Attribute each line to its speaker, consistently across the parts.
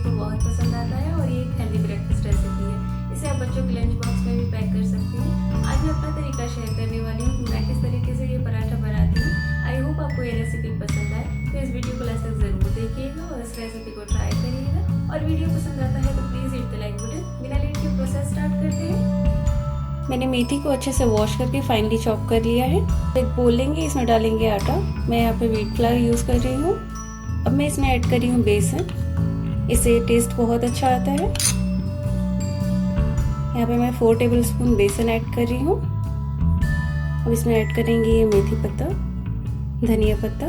Speaker 1: को बहुत पसंद आता है और ये एक हेल्दी ब्रेकफास्ट रेसिपी है। इसे आप बच्चों के लंच बॉक्स में भी पैक कर सकती हैं। आज मैं अपना तरीका शेयर करने वाली हूँ मैं किस तरीके से ये पराठा बनाती हूँ। आई होप आपको ये रेसिपी पसंद आए, तो इस वीडियो को लास्ट तक ज़रूर देखिएगा और इस रेसिपी को ट्राई करिएगा। और वीडियो पसंद आता है तो please hit the like button. बिना लेट के प्रोसेस स्टार्ट करते हैं। मैंने मेथी को अच्छे से वॉश करके फाइनली चॉप कर लिया है। एक बोल लेंगे, इसमें डालेंगे आटा। मैं यहाँ पे व्हीट फ्लावर यूज़ कर रही हूँ। अब मैं इसमें ऐड कर रही हूँ बेसन, इससे टेस्ट बहुत अच्छा आता है। यहाँ पे मैं 4 टेबलस्पून बेसन ऐड कर रही हूँ। अब इसमें ऐड करेंगे ये मेथी पत्ता, धनिया पत्ता।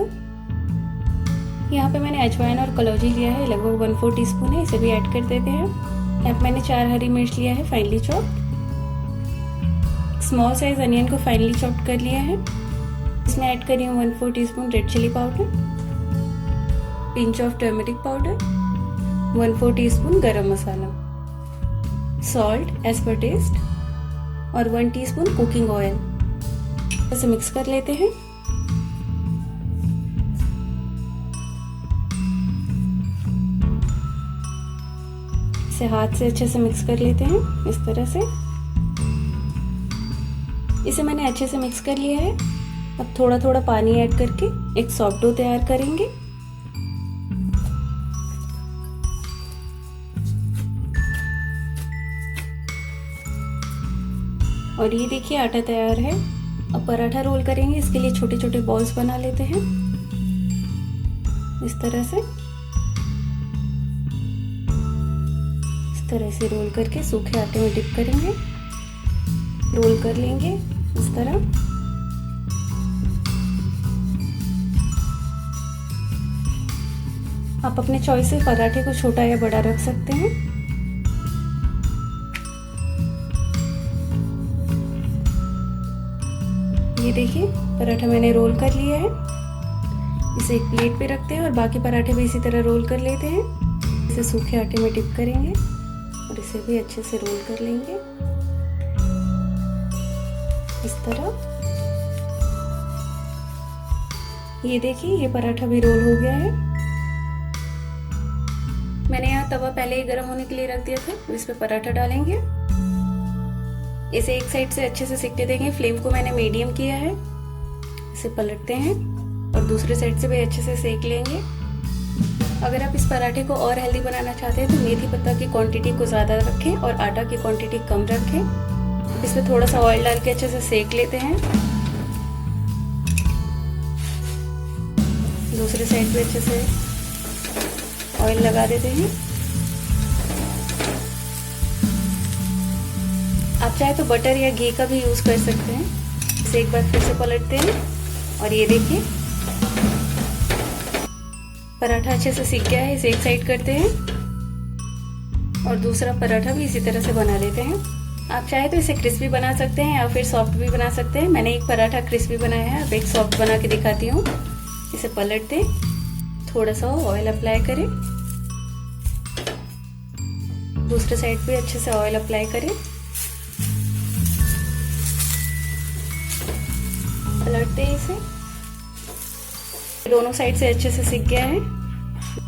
Speaker 1: यहाँ पे मैंने अजवाइन और कलौंजी लिया है, लगभग 1/4 टीस्पून है, इसे भी ऐड कर देते हैं। यहाँ पे मैंने 4 हरी मिर्च लिया है finely chopped. Small size onion को फाइनली चॉप्ड कर लिया है। इसमें ऐड कर रही हूँ 1/4 teaspoon red chilli powder, pinch of turmeric powder, 1/4 teaspoon garam masala, salt as per taste और 1 टीस्पून कुकिंग ऑयल। इसे मिक्स कर लेते हैं। इसे हाथ से अच्छे से मिक्स कर लेते हैं इस तरह से। इसे मैंने अच्छे से मिक्स कर लिया है। अब थोड़ा थोड़ा पानी ऐड करके एक सॉफ्ट डो तैयार करेंगे। और ये देखिए आटा तैयार है। अब पराठा रोल करेंगे, इसके लिए छोटे छोटे बॉल्स बना लेते हैं इस तरह से। इस तरह से रोल करके सूखे आटे में डिप करेंगे, रोल कर लेंगे इस तरह। आप अपने चॉइस से पराठे को छोटा या बड़ा रख सकते हैं। ये देखिए पराठा मैंने रोल कर लिया है। इसे एक प्लेट पे रखते हैं और बाकी पराठे भी इसी तरह रोल कर लेते हैं। इसे सूखे आटे में डिप करेंगे और इसे भी अच्छे से रोल कर लेंगे इस तरह। ये देखिए ये पराठा भी रोल हो गया है। मैंने यहाँ तवा पहले ही गर्म होने के लिए रख दिया था। इस पे पराठा डालेंगे, इसे एक साइड से अच्छे से सिकने देंगे। फ्लेम को मैंने मीडियम किया है। इसे पलटते हैं और दूसरे साइड से भी अच्छे से सेक लेंगे। अगर आप इस पराठे को और हेल्दी बनाना चाहते हैं तो मेथी पत्ता की क्वांटिटी को ज़्यादा रखें और आटा की क्वांटिटी कम रखें। इसमें थोड़ा सा ऑयल डाल के अच्छे से सेक लेते हैं। दूसरे साइड पे अच्छे से ऑयल लगा देते हैं। आप चाहे तो बटर या घी का भी यूज़ कर सकते हैं। इसे एक बार फिर से पलटते हैं और ये देखिए पराठा अच्छे से सिक गया है। इसे एक साइड करते हैं और दूसरा पराठा भी इसी तरह से बना लेते हैं। आप चाहे तो इसे क्रिस्पी बना सकते हैं या फिर सॉफ्ट भी बना सकते हैं। मैंने एक पराठा क्रिस्पी बनाया है, अब एक सॉफ्ट बना के दिखाती हूँ। इसे पलट दें, थोड़ा सा ऑयल अप्लाई करें, दूसरे साइड पे अच्छे से ऑयल अप्लाई करें, पलटते हैं इसे। दोनों साइड से अच्छे से सिक गया है।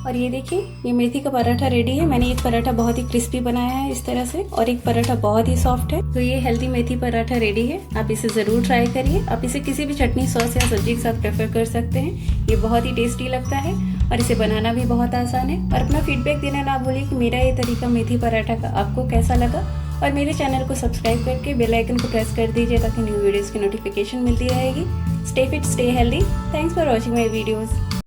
Speaker 1: और ये देखिए ये मेथी का पराठा रेडी है। मैंने एक पराठा बहुत ही क्रिस्पी बनाया है इस तरह से और एक पराठा बहुत ही सॉफ्ट है। तो ये हेल्दी मेथी पराठा रेडी है। आप इसे ज़रूर ट्राई करिए। आप इसे किसी भी चटनी, सॉस या सब्जी के साथ प्रेफर कर सकते हैं। ये बहुत ही टेस्टी लगता है और इसे बनाना भी बहुत आसान है। और अपना फीडबैक देना ना भूलिए कि मेरा ये तरीका मेथी पराठा का आपको कैसा लगा। और मेरे चैनल को सब्सक्राइब करके बेल आइकन को प्रेस कर दीजिए ताकि न्यू वीडियोज़ की नोटिफिकेशन मिलती रहेगी। Stay fit, stay healthy. Thanks for watching my videos.